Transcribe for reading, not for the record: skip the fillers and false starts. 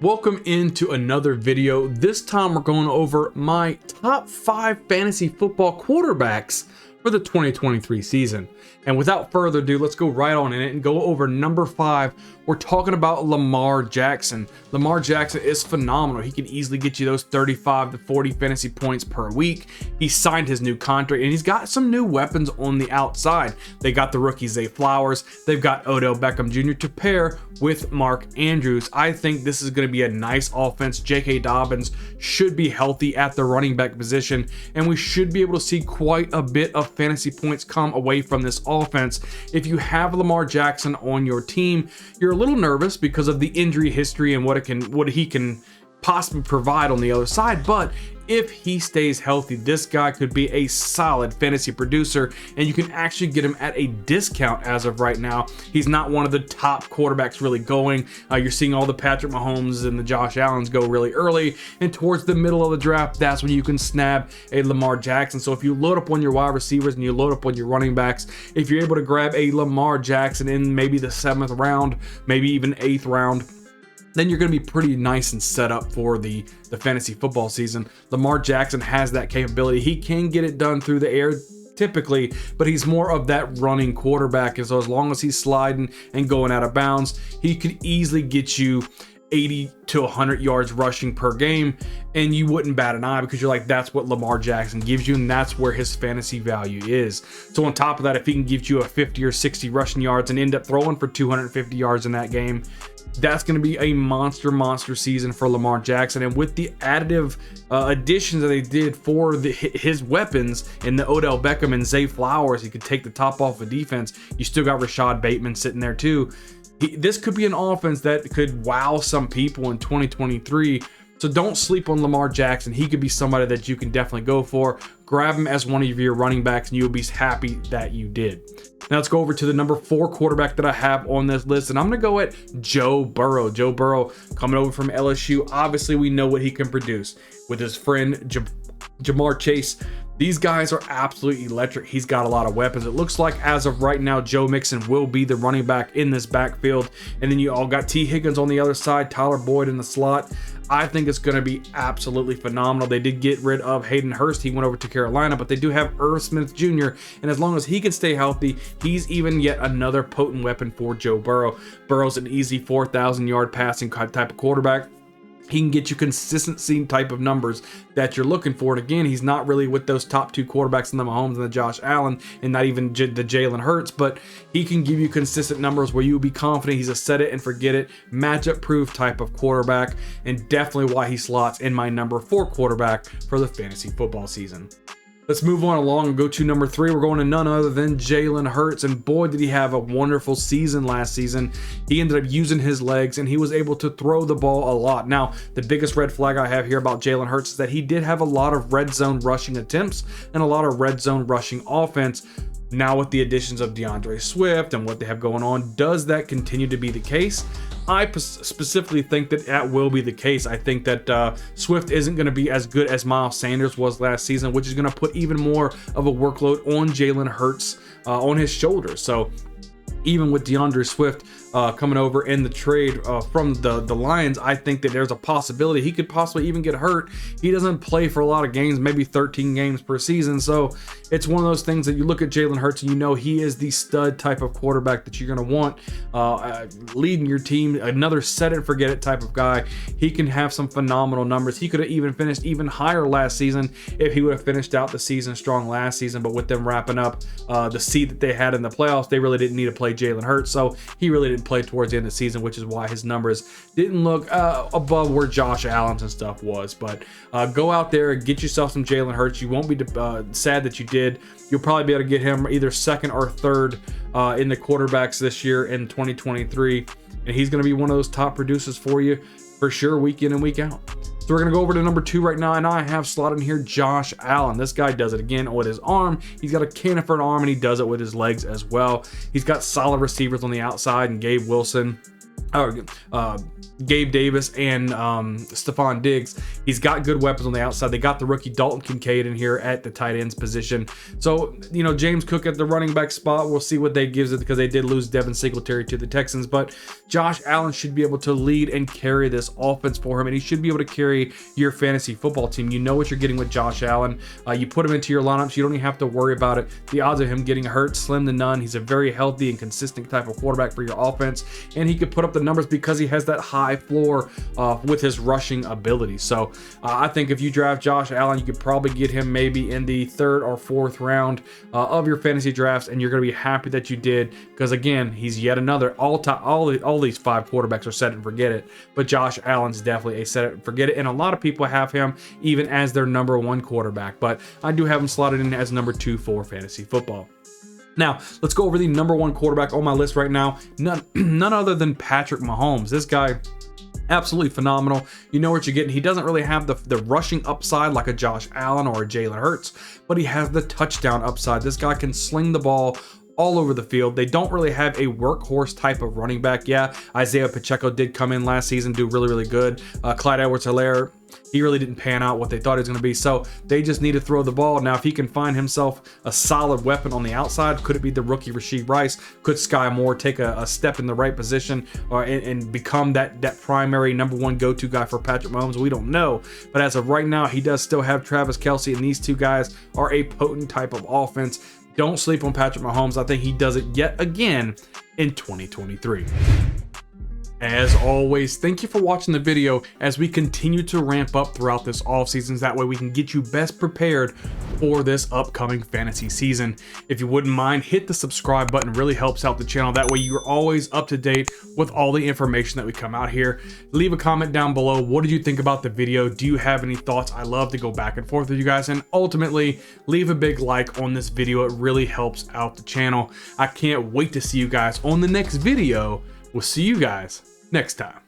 Welcome into another video. This time we're going over my top 5 fantasy football quarterbacks for the 2023 season. And without further ado, let's go right on in it and go over number 5. We're talking about Lamar Jackson. Lamar Jackson is phenomenal. He can easily get you those 35 to 40 fantasy points per week. He signed his new contract and he's got some new weapons on the outside. They got the rookie Zay Flowers. They've got Odell Beckham Jr. to pair with Mark Andrews. I think this is going to be a nice offense. J.K. Dobbins should be healthy at the running back position, and we should be able to see quite a bit of fantasy points come away from this offense. If you have Lamar Jackson on your team, you're a little nervous because of the injury history and what he can possibly provide on the other side, but if he stays healthy, this guy could be a solid fantasy producer, and you can actually get him at a discount as of right now. He's not one of the top quarterbacks really going. You're seeing all the Patrick Mahomes and the Josh Allens go really early, and towards the middle of the draft, that's when you can snag a Lamar Jackson. So if you load up on your wide receivers and you load up on your running backs, if you're able to grab a Lamar Jackson in maybe the 7th round, maybe even 8th round, then you're going to be pretty nice and set up for the fantasy football season. Lamar Jackson has that capability. He can get it done through the air typically, but he's more of that running quarterback. And so as long as he's sliding and going out of bounds, he could easily get you 80 to 100 yards rushing per game, and you wouldn't bat an eye because you're like, that's what Lamar Jackson gives you, and that's where his fantasy value is. So on top of that, if he can give you a 50 or 60 rushing yards and end up throwing for 250 yards in that game, that's going to be a monster season for Lamar Jackson. And with the additive additions that they did for his weapons in the Odell Beckham and Zay Flowers, he could take the top off of defense. You still got Rashad Bateman sitting there too. This could be an offense that could wow some people in 2023. So don't sleep on Lamar Jackson. He could be somebody that you can definitely go for. Grab him as one of your running backs and you'll be happy that you did. Now let's go over to the number 4 quarterback that I have on this list, and I'm going to go at Joe Burrow. Joe Burrow coming over from LSU. Obviously, we know what he can produce with his friend Jamar Chase. These guys are absolutely electric. He's got a lot of weapons. It looks like as of right now, Joe Mixon will be the running back in this backfield. And then you all got T. Higgins on the other side, Tyler Boyd in the slot. I think it's going to be absolutely phenomenal. They did get rid of Hayden Hurst. He went over to Carolina, but they do have Irv Smith Jr. And as long as he can stay healthy, he's even yet another potent weapon for Joe Burrow. Burrow's an easy 4,000 yard passing type of quarterback. He can get you consistency type of numbers that you're looking for. And again, he's not really with those top 2 quarterbacks in the Mahomes and the Josh Allen, and not even the Jalen Hurts, but he can give you consistent numbers where you'll be confident he's a set it and forget it, matchup proof type of quarterback, and definitely why he slots in my number 4 quarterback for the fantasy football season. Let's move on along and go to number 3. We're going to none other than Jalen Hurts. And boy, did he have a wonderful season last season. He ended up using his legs and he was able to throw the ball a lot. Now, the biggest red flag I have here about Jalen Hurts is that he did have a lot of red zone rushing attempts and a lot of red zone rushing offense. Now with the additions of DeAndre Swift and what they have going on, does that continue to be the case? I specifically think that will be the case. I think that Swift isn't going to be as good as Miles Sanders was last season, which is going to put even more of a workload on Jalen Hurts on his shoulders. So even with DeAndre Swift coming over in the trade from the Lions, I think that there's a possibility he could possibly even get hurt. He doesn't play for a lot of games, maybe 13 games per season. So it's one of those things that you look at Jalen Hurts and you know he is the stud type of quarterback that you're going to want leading your team, another set it forget it type of guy. He can have some phenomenal numbers. He could have even finished even higher last season if he would have finished out the season strong last season, but with them wrapping up the seed that they had in the playoffs, they really didn't need to play Jalen Hurts, so he really didn't play towards the end of the season, which is why his numbers didn't look above where Josh Allen's and stuff was. But go out there and get yourself some Jalen Hurts. You won't be sad that you did. You'll probably be able to get him either 2nd or 3rd in the quarterbacks this year in 2023, and he's going to be one of those top producers for you for sure, week in and week out. So we're going to go over to number 2 right now, and I have slotted in here Josh Allen. This guy does it again with his arm. He's got a cannon for an arm, and he does it with his legs as well. He's got solid receivers on the outside and Gabe Wilson. Gabe Davis and Stephon Diggs. He's got good weapons on the outside. They got the rookie Dalton Kincaid in here at the tight ends position. So, you know, James Cook at the running back spot, we'll see what they gives it, because they did lose Devin Singletary to the Texans. But Josh Allen should be able to lead and carry this offense for him, and he should be able to carry your fantasy football team. You know what you're getting with Josh Allen. You put him into your lineups, you don't even have to worry about it. The odds of him getting hurt, slim to none. He's a very healthy and consistent type of quarterback for your offense, and he could put up the numbers because he has that high floor with his rushing ability. So I think if you draft Josh Allen, you could probably get him maybe in the 3rd or 4th round of your fantasy drafts, and you're going to be happy that you did, because again, he's yet another all these 5 quarterbacks are set and forget it, but Josh Allen's definitely a set it and forget it, and a lot of people have him even as their number 1 quarterback, but I do have him slotted in as number 2 for fantasy football. Now, let's go over the number 1 quarterback on my list right now. None other than Patrick Mahomes. This guy, absolutely phenomenal. You know what you're getting. He doesn't really have the rushing upside like a Josh Allen or a Jalen Hurts, but he has the touchdown upside. This guy can sling the ball all over the field. They don't really have a workhorse type of running back. Yeah, Isaiah Pacheco did come in last season, do really good. Clyde Edwards-Helaire, he really didn't pan out what they thought he was going to be. So they just need to throw the ball. Now, if he can find himself a solid weapon on the outside, could it be the rookie Rashee Rice? Could Sky Moore take a step in the right position and become that primary number 1 go-to guy for Patrick Mahomes? We don't know. But as of right now, he does still have Travis Kelce, and these two guys are a potent type of offense. Don't sleep on Patrick Mahomes. I think he does it yet again in 2023. As always, thank you for watching the video as we continue to ramp up throughout this offseason. That way we can get you best prepared for this upcoming fantasy season. If you wouldn't mind, hit the subscribe button. It really helps out the channel. That way you're always up to date with all the information that we come out here. Leave a comment down below. What did you think about the video? Do you have any thoughts? I love to go back and forth with you guys. And ultimately, leave a big like on this video. It really helps out the channel. I can't wait to see you guys on the next video. We'll see you guys next time.